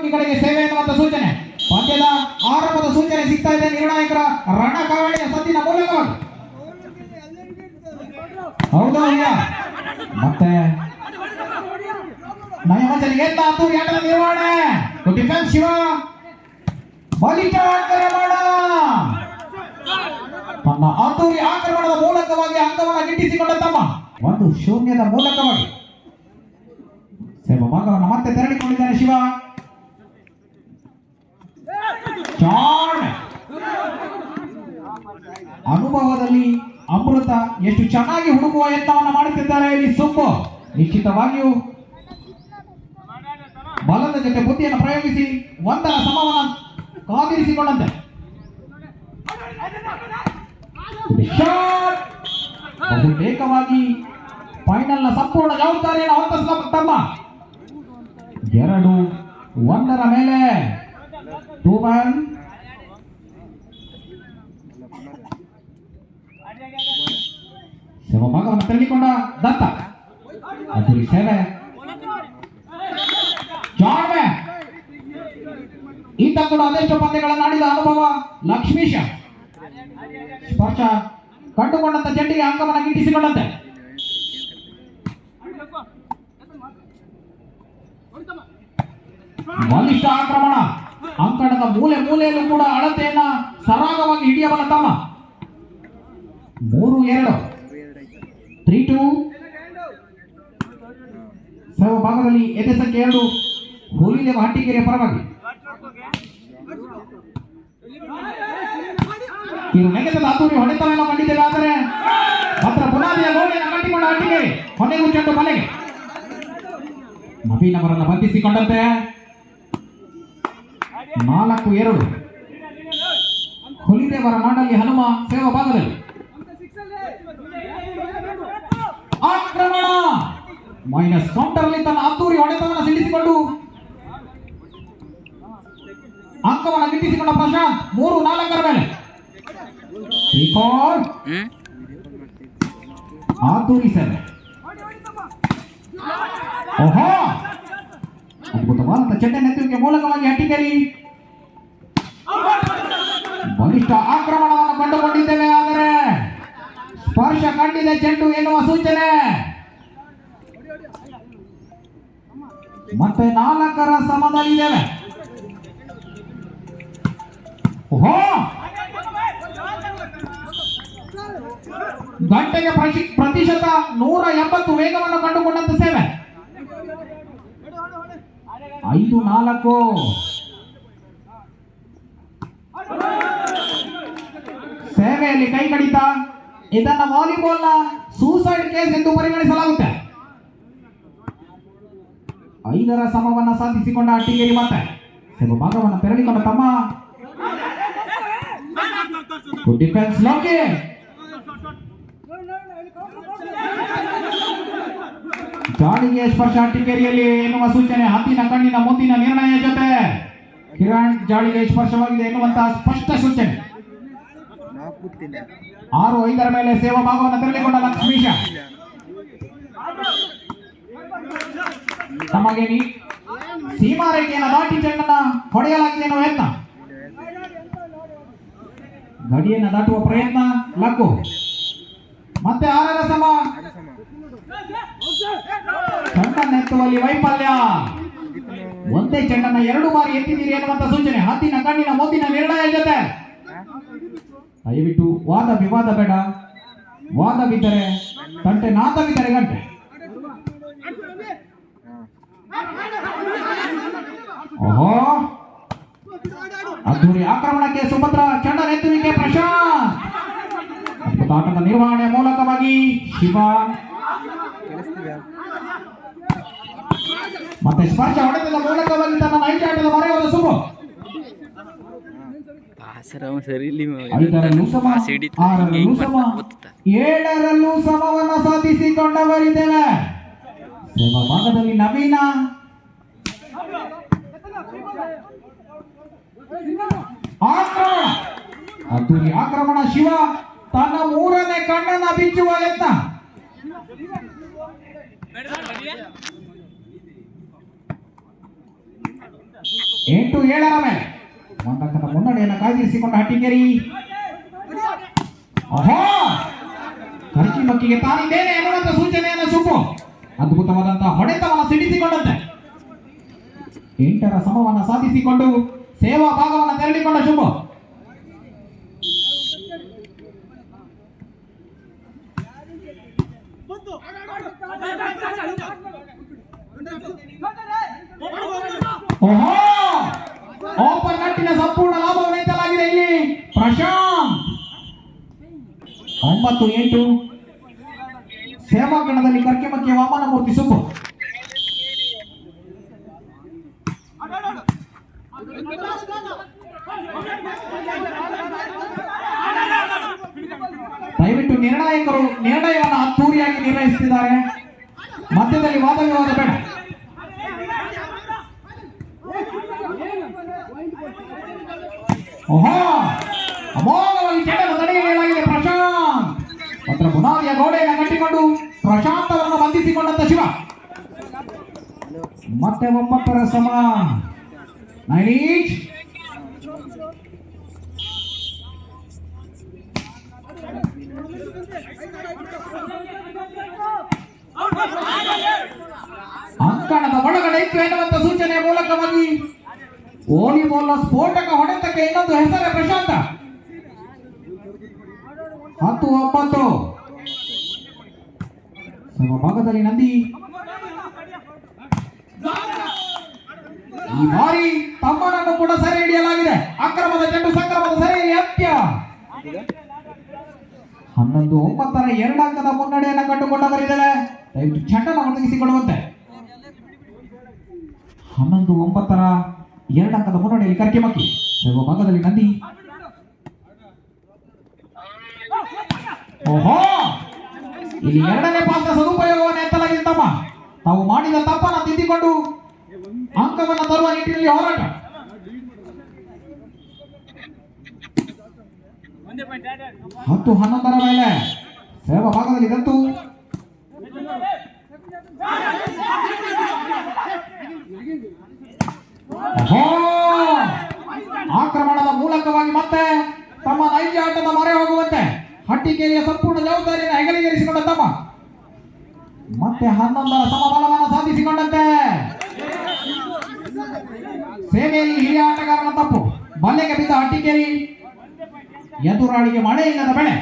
ಈ ಕಡೆಗೆ ಸೇವೆ ಎನ್ನುವಂತ ಸೂಚನೆ. ಪಂದ್ಯದ ಆರಂಭದ ಸೂಚನೆ ಸಿಗ್ತಾ ಇದೆ ನಿರ್ಣಾಯಕರ ರಣಕವಳಿಯ ಸದ್ದಿನ ಮೂಲಕವಾಗಿ. ಹೌದಾ ಮತ್ತೆ ನಯವಂಚನಿಗೆ ಅದ್ದೂರಿ ಆಟದ ನಿರ್ವಹಣೆ. ಡಿಫೆನ್ಸ್ ಶಿವ ಬಲಿಷ್ಠ ಆಕ್ರಮಣ. ತನ್ನ ಅದ್ದೂರಿ ಆಕ್ರಮಣದ ಮೂಲಕವಾಗಿ ಅಂಕವನ್ನು ಗಿಟ್ಟಿಸಿಕೊಂಡ ತಮ್ಮ 1-0 ಮೂಲಕವಾಗಿ ಸೇವಾ ಭಾಗವನ್ನು ಮತ್ತೆ ತೆರಳಿಕೊಂಡಿದ್ದಾನೆ ಶಿವ. ಅನುಭವದಲ್ಲಿ ಅಮೃತ ಎಷ್ಟು ಚೆನ್ನಾಗಿ ಹುಡುಕುವ ಯತ್ನವನ್ನು ಮಾಡುತ್ತಿದ್ದಾರೆ ಇಲ್ಲಿ ಸುಬ್ಬು. ನಿಶ್ಚಿತವಾಗಿಯೂ ಬಲದ ಜೊತೆ ಬುದ್ಧಿಯನ್ನು ಪ್ರಯೋಗಿಸಿ 1ರ ಸಮವನ್ನು ಕಾದಿರಿಸಿಕೊಂಡಂತೆ. ಬಹುತೇಕವಾಗಿ ಫೈನಲ್ ನ ಸಂಪೂರ್ಣ ಜವಾಬ್ದಾರಿಯನ್ನು ಹೊತ್ತ ತಮ್ಮ 2-1 ಮೇಲೆ 2-1 ಸೇವಾ ಭಾಗವನ್ನು ತೆರಳಿಕೊಂಡ ದತ್ತ. ಅದ್ದೂರಿ ಸೇವೆ ಜಾಣ್ಮೆ. ಈತ ಕೂಡ ಅದೆಷ್ಟು ಪಂದ್ಯಗಳನ್ನು ಆಡಿದ ಅನುಭವ. ಲಕ್ಷ್ಮೀಶ ಸ್ಪರ್ಶ ಕಂಡುಕೊಂಡಂತ ಚೆಂಡಿಗೆ ಅಂಕವನ್ನು ಗಿಟ್ಟಿಸಿಕೊಂಡಂತೆ. ಬಲಿಷ್ಠ ಆಕ್ರಮಣ. ಅಂಕಣದ ಮೂಲೆಯಲ್ಲೂ ಕೂಡ ಅಳತೆಯನ್ನ ಸರಾಗವಾಗಿ ಹಿಡಿಯಬಲ್ಲ ತಮ್ಮ. 3-2 3-2 ಸರ್ವ ಭಾಗದಲ್ಲಿ ಎದೆ ಸಂಖ್ಯೆ 2 ಹುಲಿದೇವ ಹಟ್ಟಿಗೆರೆ ಪರವಾಗಿ. ನೆಗೆತದ ಅದ್ದೂರಿ ಹೊಡೆತವನ್ನು ಕಂಡಿದ್ದೇವೆ. ಆದರೆ ಮಾತ್ರ ಬುನಾದಿಯ ಗೋಡೆಯನ್ನು ಕಟ್ಟಿಕೊಂಡ ಹಟ್ಟಿಗೆರೆ ಕೊನೆಗೂ ಚೆಂಡು ಮನೆಗೆ. ನವೀನ್ ಅವರನ್ನು ಬಂಧಿಸಿಕೊಂಡಂತೆ 4-2 ಹುಲಿದೇವರ ನಾಡಲ್ಲಿ ಹನುಮ ಸೇವಾ ಭಾಗದಲ್ಲಿ ಆಕ್ರಮಣ. ಮೈನಸ್ ಕೌಂಟರ್ ಅಲ್ಲಿ ತನ್ನ ಅದ್ದೂರಿ ಹೊಡೆತವನ್ನು ಸಿಡಿಸಿಕೊಂಡು ಅಂಕವನ್ನು ಗಿಟ್ಟಿಸಿಕೊಂಡ ಪ್ರಶಾಂತ್. 3-4 ಮೇಲೆ ಆದ್ದೂರಿ ಸೇವೆ. ಓಹೋ ಅದ್ಭುತವಾದಂತ ಚೆಂಡ ನೆತ್ತುವಿಕೆ ಮೂಲಕವಾಗಿ ಹಟ್ಟಿಗೆರೆ ಬಲಿಷ್ಠ ಆಕ್ರಮಣವನ್ನು ಕಂಡುಕೊಂಡಿದ್ದೇವೆ. ಆದರೆ ಸ್ಪರ್ಶ ಕಂಡಿದೆ ಚೆಂಡು ಎನ್ನುವ ಸೂಚನೆ. ಮತ್ತೆ 4ರ ಸಮದಲ್ಲಿದ್ದೇವೆ. ಓಹೋ ಗಂಟೆಗೆ ಪ್ರತಿಶತ 180 ವೇಗವನ್ನು ಕಂಡುಕೊಂಡಂತ ಸೇವೆ. 5-4 ಸೇವೆಯಲ್ಲಿ ಕೈ ಕಡಿತ. ಇದನ್ನ ವಾಲಿಬಾಲ್ ನ ಸೂಸೈಡ್ ಕೇಸ್ ಎಂದು ಪರಿಗಣಿಸಲಾಗುತ್ತೆ. 5ರ ಸಮವನ್ನು ಸಾಧಿಸಿಕೊಂಡ ಹಟ್ಟಿಗೆರೆ ಮತ್ತೆ ಸೇವಾ ಭಾಗವನ್ನು ತೆರಳಿಕೊಂಡ ತಮ್ಮ. ಡಿಫೆನ್ಸ್ ಲೋಕಿ ಜಾಡಿಗೆ ಸ್ಪರ್ಶ ಹಟ್ಟಿಗೆರೆಯಲ್ಲಿ ಎನ್ನುವ ಸೂಚನೆ. ಹತ್ತಿನ ಕಣ್ಣಿನ ಮುಂದಿನ ನಿರ್ಣಯ ಜೊತೆ ಕಿರಣ್ ಜಾಡಿಗೆ ಸ್ಪರ್ಶವಾಗಿದೆ ಎನ್ನುವಂತಹ ಸ್ಪಷ್ಟ ಸೂಚನೆ. 6-5 ಮೇಲೆ ಸೇವಾ ಭಾಗವನ್ನು ತೆರಳಿಕೊಂಡ ಲಕ್ಷ್ಮೀಶ. ತಮಗೆ ಸೀಮಾ ರೇಖೆಯನ್ನು ದಾಟಿ ಚೆಂಡನ್ನ ಹೊಡೆಯಲಾಗಿದೆ ಎನ್ನುವ ಯತ್ನ. ಗಡಿಯನ್ನು ದಾಟುವ ಪ್ರಯತ್ನ ಲಕ್ಕು. ಮತ್ತೆ 6ರ ಸಮ. ಚೆಂಡನ್ನೆತ್ತುವಲ್ಲಿ ವೈಫಲ್ಯ. ಒಂದೇ ಚೆಂಡನ್ನ 2 ಬಾರಿ ಎತ್ತಿದ್ದೀರಿ ಎನ್ನುವಂತ ಸೂಚನೆ. ಹತ್ತಿನ ಕಣ್ಣಿನ ಮುಂದಿನ ನಿರ್ಣಯ ಜೊತೆ ದಯವಿಟ್ಟು ವಾದ ವಿವಾದ ಬೇಡ. ವಾದವಿದ್ದರೆ ಗಂಟೆ, ನಾದವಿದ್ದರೆ ಗಂಟೆ. ಓಹೋ ಅದ್ದೂರಿ ಆಕ್ರಮಣಕ್ಕೆ ಸುಭದ್ರ. ಚೆಂಡ ನೆತ್ತುವಿಕೆ ಪ್ರಶಾಂತ್. ಅದ್ಭುತ ಆಟದ ನಿರ್ವಹಣೆ ಮೂಲಕವಾಗಿ ಶಿವ ಮತ್ತೆ ಸ್ಪರ್ಶ ಹೊಡೆತದ ಮೂಲಕವಾಗಿ ತನ್ನ ನೈಜ ಆಟದ ಮರೆಯಾದ ಸುಬ್ಬು. 5ರಲ್ಲೂ ಸಮ, 6ರಲ್ಲೂ ಸಮ, 7ರಲ್ಲೂ ಸಮವನ್ನು ಸಾಧಿಸಿಕೊಂಡವರಿದ್ದೇವೆ. ಸೇವಾ ಭಾಗದಲ್ಲಿ ನವೀನ ಆಕ್ರಮಣ. ಅದ್ದೂರಿ ಆಕ್ರಮಣ. ಶಿವ ತನ್ನ 3ನೇ ಕಣ್ಣನ್ನ ಬಿಚ್ಚುವ ಯತ್ನ. 8-7 ಮೇಲೆ ಒಂದಕ್ಕದ ಮುನ್ನಡೆಯನ್ನು ಕಾಯ್ದಿರಿಸಿಕೊಂಡ ಹಟ್ಟಿಕೇರಿ. ಕರ್ಕಿಮಕ್ಕಿಗೆ ತಾನಿದ್ದೇನೆ ಎನ್ನುವಂತ ಸೂಚನೆಯನ್ನು ಸುಬ್ಬು ಅದ್ಭುತವಾದಂತಹ ಹೊಡೆತವನ್ನು ಸಿಡಿಸಿಕೊಂಡಂತೆ 8ರ ಸಮವನ್ನು ಸಾಧಿಸಿಕೊಂಡು ಸೇವಾ ಭಾಗವನ್ನು ತೆರಳಿಕೊಂಡ ಶುಭ. ಓಪನ್ ನಟ್ಟಿನ ಸಂಪೂರ್ಣ ಲಾಭವನ್ನು ಎತ್ತಲಾಗಿದೆ ಇಲ್ಲಿ ಪ್ರಶಾಂತ್. 9-8 ಸೇವಾಗಣದಲ್ಲಿ ಕರ್ಕಿಮಕ್ಕಿ ವಾಮನಮೂರ್ತಿ ಸುಬ್ಬು. ದಯವಿಟ್ಟು ನಿರ್ಣಾಯಕರು ನಿರ್ಣಯವನ್ನು ಅದ್ದೂರಿಯಾಗಿ ನಿರ್ಣಯಿಸುತ್ತಿದ್ದಾರೆ. ಮಧ್ಯದಲ್ಲಿ ವಾದ ವಿವಾದ ಬೇಡ. ಅಮೋಘವಾಗಿ ಚೆಂಡನ್ನು ತಡೆಯಲಾಗಿದೆ ಪ್ರಶಾಂತ್. ಅದರ ಬುನಾದಿಯ ಗೋಡೆಯನ್ನು ಕಟ್ಟಿಕೊಂಡು ಪ್ರಶಾಂತ್ ಅವರನ್ನು ಬಂಧಿಸಿಕೊಂಡಂತ ಶಿವ. ಮತ್ತೆ 9ರ ಸಮ 9 ಈಚ್. ಅಂಕಣದ ಒಳಗಡೆ ಇತ್ತು ಎನ್ನುವಂತ ಸೂಚನೆಯ ಮೂಲಕವಾಗಿ ವಾಲಿಬಾಲ್ ಸ್ಫೋಟಕ ಹೊಡೆತಕ್ಕೆ ಇನ್ನೊಂದು ಹೆಸರೇ ಪ್ರಶಾಂತ. 10-9 ಸಮಭಾಗದಲ್ಲಿ ನಂದಿ. ಈ ಬಾರಿ ತಮ್ಮನನ್ನು ಕೂಡ ಸೆರೆ ಹಿಡಿಯಲಾಗಿದೆ. ಅಕ್ರಮದ ಚೆಂಡು ಸಕ್ರಮದ ಸೆರೆ ಅಂತ್ಯ. 11-9 2 ಅಂಕದ ಮುನ್ನಡೆಯನ್ನು ಕಂಡುಕೊಂಡವರಿದ್ದಾರೆ. ದಯವಿಟ್ಟು ಚೆಂಡನ್ನು ಒದಗಿಸಿಕೊಳ್ಳುವಂತೆ. 11-9 2 ಅಂಕದ ಮುನ್ನಡೆಯಲ್ಲಿ ಕರ್ಕಿಮಕ್ಕಿ. ಭಾಗದಲ್ಲಿ ನಂದಿ. ಇಲ್ಲಿ 2ನೇ ಪಾಸ್ನ ಸದುಪಯೋಗವನ್ನು ಎತ್ತಲಾಗಿದೆ ತಮ್ಮ. ತಾವು ಮಾಡಿದ ತಪ್ಪನ್ನು ತಿದ್ದಿಕೊಂಡು ಅಂಕವನ್ನು ತರುವ ನಿಟ್ಟಿನಲ್ಲಿ ಹೋರಾಟ. 10-11 ಮೇಲೆ ಸೇವಾ ಭಾಗದಲ್ಲಿ ದತ್ತು. ಆಕ್ರಮಣದ ಮೂಲಕವಾಗಿ ಮತ್ತೆ ತಮ್ಮ ನೈಜ ಆಟದ ಮೊರೆ ಹೋಗುವಂತೆ ಹಟ್ಟಿಕೇರಿಯ ಸಂಪೂರ್ಣ ಜವಾಬ್ದಾರಿಯನ್ನು ಹೆಗಲಿಗೇರಿಸಿಕೊಂಡ ತಮ್ಮ ಮತ್ತೆ 11ರ ಸಮಬಲವನ್ನು ಸಾಧಿಸಿಕೊಂಡಂತೆ. ಸೇನೆಯಲ್ಲಿ ಹಿರಿಯ ಆಟಗಾರನ ತಪ್ಪು. ಬಲ್ಲೆಗೆ ಬಿದ್ದ ಹಟ್ಟಿಕೇರಿ. ಎದುರಾಳಿಗೆ ಮಳೆ ಇಲ್ಲದ ಬೆಳೆ.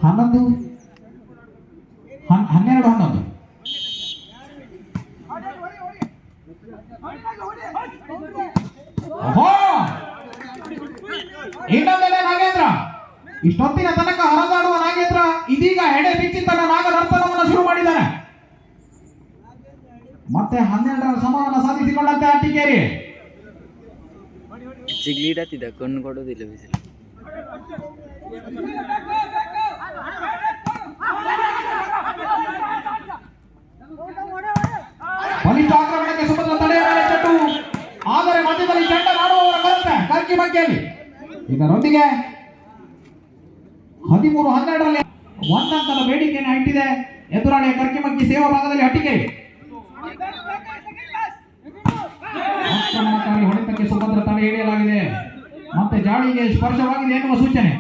12-11 ಇನ್ನೊಂದೆಡೆ ನಾಗೇಂದ್ರ. ಇಷ್ಟೊತ್ತಿನ ತನಕ ಹರದಾಡುವ ನಾಗೇಂದ್ರ ಇದೀಗ ಎಡೆ ಬಿಚ್ಚಿ ತನ್ನ ನಾಗನರ್ತನವನ್ನು ಶುರು ಮಾಡಿದ್ದಾನೆ. ಮತ್ತೆ 12ರ ಸಮವನ್ನು ಸಾಧಿಸಿಕೊಂಡಂತೆ ಹಟ್ಟಿಕೇರಿ. ಚಿಗ್ಲೀಡತ್ತಿದ್ದ ಕಣ್ಣು ಕೊಡೋದಿಲ್ಲ ಬಿಸಿಲು. ಬಲಿಷ್ಠ ಆಕ್ರಮಣಕ್ಕೆ ಸುಭದ್ರ ತಡೆಯ ಮೇಲೆ ಚೆಂಡು. ಆದರೆ ಮಧ್ಯದಲ್ಲಿ ಚೆಂಡ ಮಾಡುವವರ ಬರುತ್ತೆ ಕರ್ಕಿಮಕ್ಕಿಯಲ್ಲಿ. ಇದರೊಂದಿಗೆ 13-12ರಲ್ಲಿ 1 ಅಂಕದ ಬೇಡಿಕೆಯನ್ನು ಇಟ್ಟಿದೆ ಎದುರಾಳಿಯ ಕರ್ಕಿಮಕ್ಕಿ. ಸೇವಾ ಭಾಗದಲ್ಲಿ ಹಟ್ಟಿಕೇರಿ. ಆಕ್ರಮಣಕಾರಿ ಹೊಡೆತಕ್ಕೆ ಸುಭದ್ರ ತಡೆ ಹಿಡಿಯಲಾಗಿದೆ. ಮತ್ತೆ ಜಾಳಿಗೆ ಸ್ಪರ್ಶವಾಗಿದೆ ಎನ್ನುವ ಸೂಚನೆ.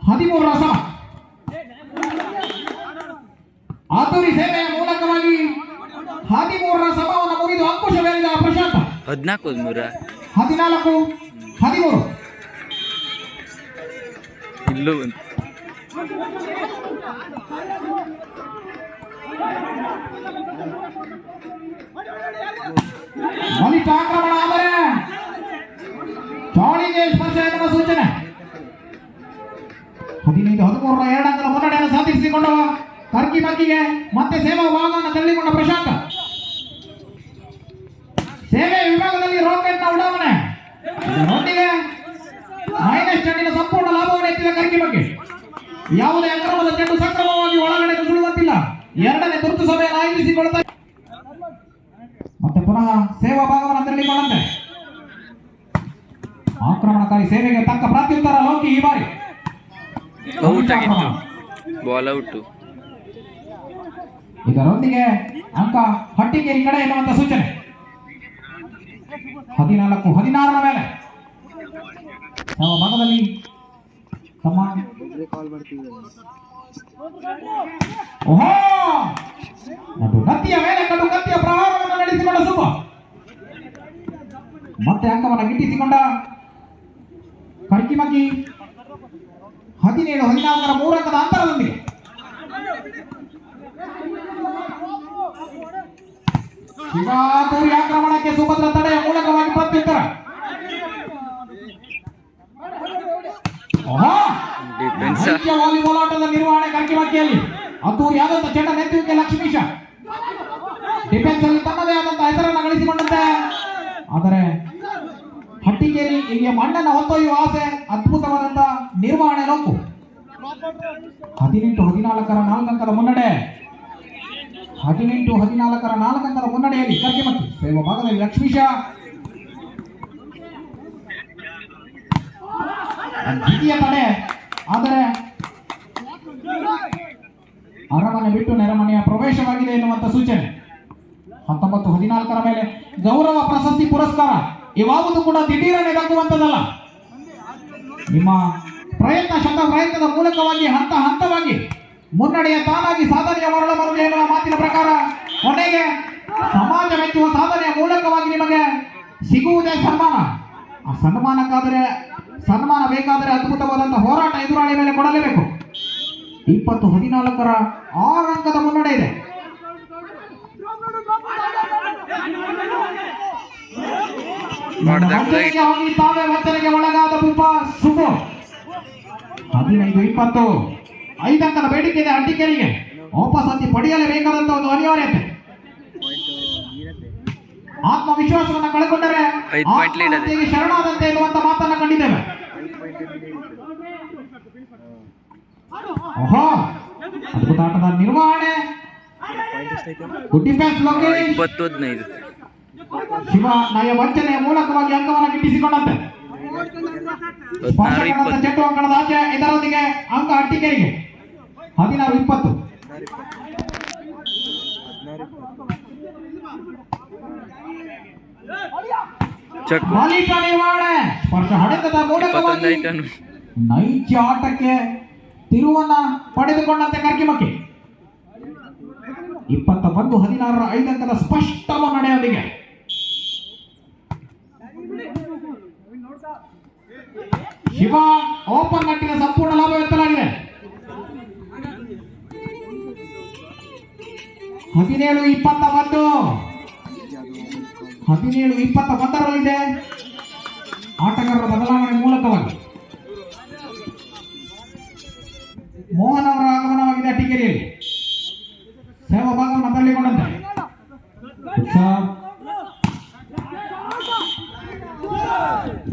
ಹದಿಮೂರರ ಸಮ ಆತುರಿ ಸೇವೆಯ ಮೂಲಕವಾಗಿ 13ರ ಸಮವನ್ನು ಮುರಿದು ಅಂಕುಶವೇರಿದ ಪ್ರಶಾಂತ. 14-13 ಇಲ್ಲೂ ಬಲಿಷ್ಠ ಆಕ್ರಮಣ. ಆದರೆ ಜಾಳಿಗೆ ಸ್ಪರ್ಶ ಎನ್ನುವ ಸೂಚನೆ. 15-13 2 ಅಂಕದ ಮುನ್ನಡೆಯನ್ನು ಸಾಧಿಸಿಕೊಂಡ ಕರ್ಕಿಮಕ್ಕಿಗೆ ಮತ್ತೆ ಸೇವಾ ಭಾಗವನ್ನು ತಳ್ಳಿಕೊಂಡ ಪ್ರಶಾಂತ. ಸೇವೆ ವಿಭಾಗದಲ್ಲಿ ರಾಕೆಟ್ನ ಉಡಾವಣೆ. ಇದರೊಂದಿಗೆ ಮೈನಸ್ ಚೆಂಡಿನ ಸಂಪೂರ್ಣ ಲಾಭವನ್ನು ಎತ್ತಿದ ಕರ್ಕಿಮಕ್ಕಿ. ಯಾವುದೇ ಅಕ್ರಮದ ಚೆಂಡು ಸಕ್ರಮವಾಗಿ ಒಳಗಡೆ ನುಸುಳುವಂತಿಲ್ಲ. 2ನೇ ತುರ್ತು ಸಭೆಯನ್ನು ಆಯೋಜಿಸಿಕೊಳ್ಳುತ್ತಾರೆ. ಮತ್ತೆ ಪುನಃ ಸೇವಾ ಭಾಗವನ್ನು ತಳ್ಳಿಕೊಂಡಂತೆ ಆಕ್ರಮಣಕಾರಿ ಸೇವೆಗೆ ತಕ್ಕ ಪ್ರತ್ಯುತ್ತರ ಲೋಕಿ ಈ ಬಾರಿ ಔಟ್ ಆಗಿತ್ತು, ಬಾಲ್ ಔಟು. ಇದರೊಂದಿಗೆ ಅಂಕ ಹಟ್ಟಿಗೇರಿ ಕಡೆ ಎನ್ನುವಂತ ಸೂಚನೆ. 14-16 ಮೇಲೆ ನಮ್ಮ ಭಾಗದಲ್ಲಿ ತಮ್ಮ ಓಹೋ ಅದು ಕತ್ತಿಯ ಮೇಲೆ ಕಟ್ಟು ಕತ್ತಿಯ ಪ್ರಹಾರವನ್ನು ನಡೆಸಿಕೊಂಡ ಸುಬ್ಬ ಮತ್ತೆ ಅಂಕವನ್ನು ಗಿಟ್ಟಿಸಿಕೊಂಡ ಕರ್ಕಿಮಕ್ಕಿ 17-14 3 ಅಂಕದ ಅಂತರದೊಂದಿಗೆ ಶಿವಾಪುರಿ ಆಕ್ರಮಣಕ್ಕೆ ಸುಭದ್ರ ತಡೆಯ ಮೂಲಕವಾಗಿ ಪ್ರತ್ಯುತ್ತರ. ವಾಲಿಬಾಲ್ ಆಟದ ನಿರ್ವಹಣೆ ಕರ್ಕಿಮಕ್ಕಿಯಲ್ಲಿ ಅದ್ದೂರಿ ಆದಂತ ಚೆಂಡ ನೆತ್ತುವಿಕೆ ಲಕ್ಷ್ಮೀಶ ಡಿಫೆನ್ಸ್ ಅಲ್ಲಿ ತನ್ನದೇ ಆದಂತ ಹೆಸರನ್ನು ಗಳಿಸಿಕೊಂಡಂತೆ. ಆದರೆ ಹಟ್ಟಿಗೇರಿ ಇಲ್ಲಿಯ ಮಣ್ಣನ್ನು ಹೊತ್ತೊಯ್ಯುವ ಆಸೆ, ಅದ್ಭುತವಾದಂತ ನಿರ್ವಹಣೆ ಲೋಕು. 18-14 4 ಅಂಕದ ಮುನ್ನಡೆ. 18-14 4 ಅಂಕದ ಮುನ್ನಡೆಯಲ್ಲಿ ಕರ್ಕಿಮಕ್ಕಿ ಸೇವಾ ಭಾಗದಲ್ಲಿ ಲಕ್ಷ್ಮೀಶ ದ್ವಿತೀಯ ತಡೆ. ಆದರೆ ಅರಮನೆ ಬಿಟ್ಟು ನೆರೆಮನೆಯ ಪ್ರವೇಶವಾಗಿದೆ ಎನ್ನುವಂತ ಸೂಚನೆ. 19-14 ಮೇಲೆ ಗೌರವ ಪ್ರಶಸ್ತಿ ಪುರಸ್ಕಾರ ಇವಾವುದು ಕೂಡ ದಿಢೀರನೆ ದಕ್ಕುವಂತದಲ್ಲ. ನಿಮ್ಮ ಪ್ರಯತ್ನದ ಮೂಲಕವಾಗಿ ಹಂತ ಹಂತವಾಗಿ ಮುನ್ನಡೆಯ ತಾನಾಗಿ ಸಾಧನೆಯ ಮರಳು ಎನ್ನುವ ಮಾತಿನ ಪ್ರಕಾರ ಕೊನೆಗೆ ಸಮಾಜ ಮೆಚ್ಚುವ ಸಾಧನೆಯ ಮೂಲಕವಾಗಿ ನಿಮಗೆ ಸಿಗುವುದೇ ಸನ್ಮಾನ. ಆ ಸನ್ಮಾನ ಬೇಕಾದರೆ ಅದ್ಭುತವಾದಂತಹ ಹೋರಾಟ ಎದುರಾಳಿ ಮೇಲೆ ಕೊಡಲೇಬೇಕು. 20-14 6 ಅಂಕದ ಮುನ್ನಡೆ ಇದೆ. ಹೋಗಿ ತಾವೇ ವಂಚನೆಗೆ ಒಳಗಾದ ಭೂಪ ಸುಬ್ಬು 15-20 5 ಅಂಕದ ಬೇಡಿಕೆ ಇದೆ. ಹಟ್ಟಿಗೇರಿಗೆ ವಾಪಸ್ ಹತ್ತಿ ಪಡೆಯಲೇಬೇಕಾದಂತ ಒಂದು ಅನಿವಾರ್ಯತೆ. ಆತ್ಮವಿಶ್ವಾಸವನ್ನು ಕಳೆದುಕೊಂಡರೆ ಶರಣಾದಂತೆ ಎನ್ನುವಂತ ಮಾತನ್ನ ಕಂಡಿದ್ದೇವೆ. ಓಹೋ ಅದ್ಭುತ ಆಟದ ನಿರ್ವಹಣೆ. Good defence Lokesh. 20-15 ಶಿವ ನಯ ವಂಚನೆಯ ಮೂಲಕವಾಗಿ ಅಂಕವನ್ನು ಗಿಟ್ಟಿಸಿಕೊಂಡಂತೆ. ಚೆಂಡು ಅಂಕಣದ ಆಚೆ. ಇದರೊಂದಿಗೆ ಅಂಕ ಹಟ್ಟಿಗೇರಿಗೆ 16-20. ಬಾಲಿಕ ನಿರ್ವಹಣೆ ಸ್ಪರ್ಶ ಹೊಡೆತದ ಮೂಲಕವಾಗಿ ನೈಜ ಆಟಕ್ಕೆ ತಿರುವನ್ನ ಪಡೆದುಕೊಂಡಂತೆ ಕರ್ಕಿಮಕ್ಕಿ 21-16 5 ಅಂಕದ ಸ್ಪಷ್ಟ ಮುನ್ನಡೆಯೊಂದಿಗೆ. ಶಿವ ಓಪನ್ ನಟ್ಟಿನ ಸಂಪೂರ್ಣ ಲಾಭ ಎತ್ತಲಾಗಿದೆ. 17-21 17-21 ಆಟಗಾರರ ಬದಲಾವಣೆ ಮೂಲಕವಾಗಿ ಮೋಹನ್ ಅವರ ಆಗಮನವಾಗಿದೆ. ಹಟ್ಟಿಗೇರಿಯಲ್ಲಿ ಸೇವಾ ಭಾಗವನ್ನು ತಳ್ಳಿಕೊಂಡಂತೆ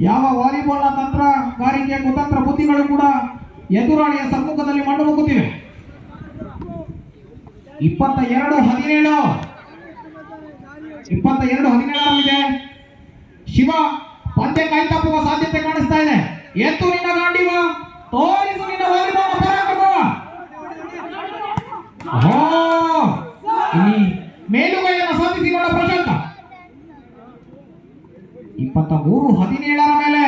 ಯಾವ ವಾಲಿಬಾಲ್ನ ತಂತ್ರಗಾರಿಕೆಯ ಕುತಂತ್ರ ಬುದ್ಧಿಗಳು ಕೂಡ ಎದುರಾಳಿಯ ಸಮ್ಮುಖದಲ್ಲಿ ಮಣ್ಣು ಮುಕ್ಕುತ್ತಿವೆ. 22-17 ಶಿವ ಪಂದ್ಯ ಕೈತಪ್ಪುವ ಸಾಧ್ಯತೆ ಕಾಣಿಸ್ತಾ ಇದೆ. ಎತ್ತು ನಿನ್ನ ಗಾಂಡಿವ, ತೋರಿಸು ನಿನ್ನ ವಾಲಿಬಾಲ್ನ ಪರಾಕ್ರಮ. ಇಲ್ಲಿ ಮೇಲುಗೈಯನ್ನು ಸಾಧಿಸಿಕೊಂಡ ಪ್ರಶಾಂತ. 23-17 ಮೇಲೆ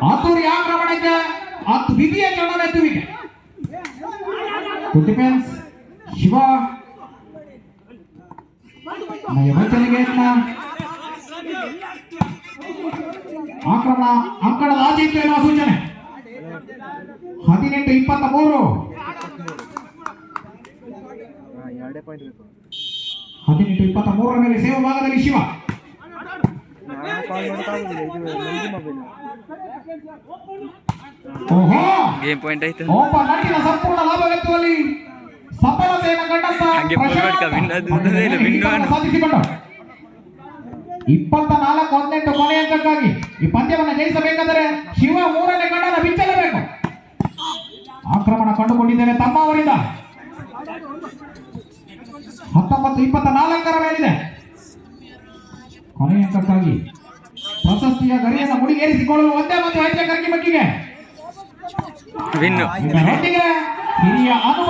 ಆತುರಿ ಆಕ್ರಮಣಕ್ಕೆ ವಿಧಿಯ ಚಲನೆತ್ತುವಿಕೆ. ಡಿಫೆನ್ಸ್ ಶಿವ ವಂಚನೆಗೆ ಆಕ್ರಮಣ ಅಂಕಣದ ಆಚೆ ಇತ್ತು ಎನ್ನುವ ಸೂಚನೆ. 18-23 18-23 ಮೇಲೆ ಸೇವಾ ಭಾಗದಲ್ಲಿ ಶಿವ ಗೇಮ್ ಪಾಯಿಂಟ್ ಆಯ್ತು. ಸಂಪೂರ್ಣ ಲಾಭವೆತ್ತುವಲ್ಲಿ ಸಫಲತೆಯನ್ನು ಕಂಡಂತ ಸಾಧಿಸಿಕೊಂಡ 24-18 ಕೊನೆಯ ಅಂಕಕ್ಕಾಗಿ ಈ ಪಂದ್ಯವನ್ನು ಜಯಿಸಬೇಕಾದರೆ ಶಿವ 3ನೇ ಗಂಡನ ಬಿಚ್ಚಲೇಬೇಕು. ಆಕ್ರಮಣ ಕಂಡುಕೊಂಡಿದ್ದೇವೆ ತಮ್ಮ ಅವರಿಂದ. 19-24 ಮೇಲಿದೆ. ಕೊನೆಯ ಅಂಕಕ್ಕಾಗಿ ಪ್ರಶಸ್ತಿಯ ಗರಿಯನ್ನು ಮುಡಿಗೇರಿಸಿಕೊಳ್ಳಲು ಒಂದೇ ಒಂದು ಹೆಜ್ಜೆ ಕರ್ಕಿಮಕ್ಕಿಗೆ ವಿನ್ನು ಇದರೊಟ್ಟಿಗೆ ಹಿರಿಯ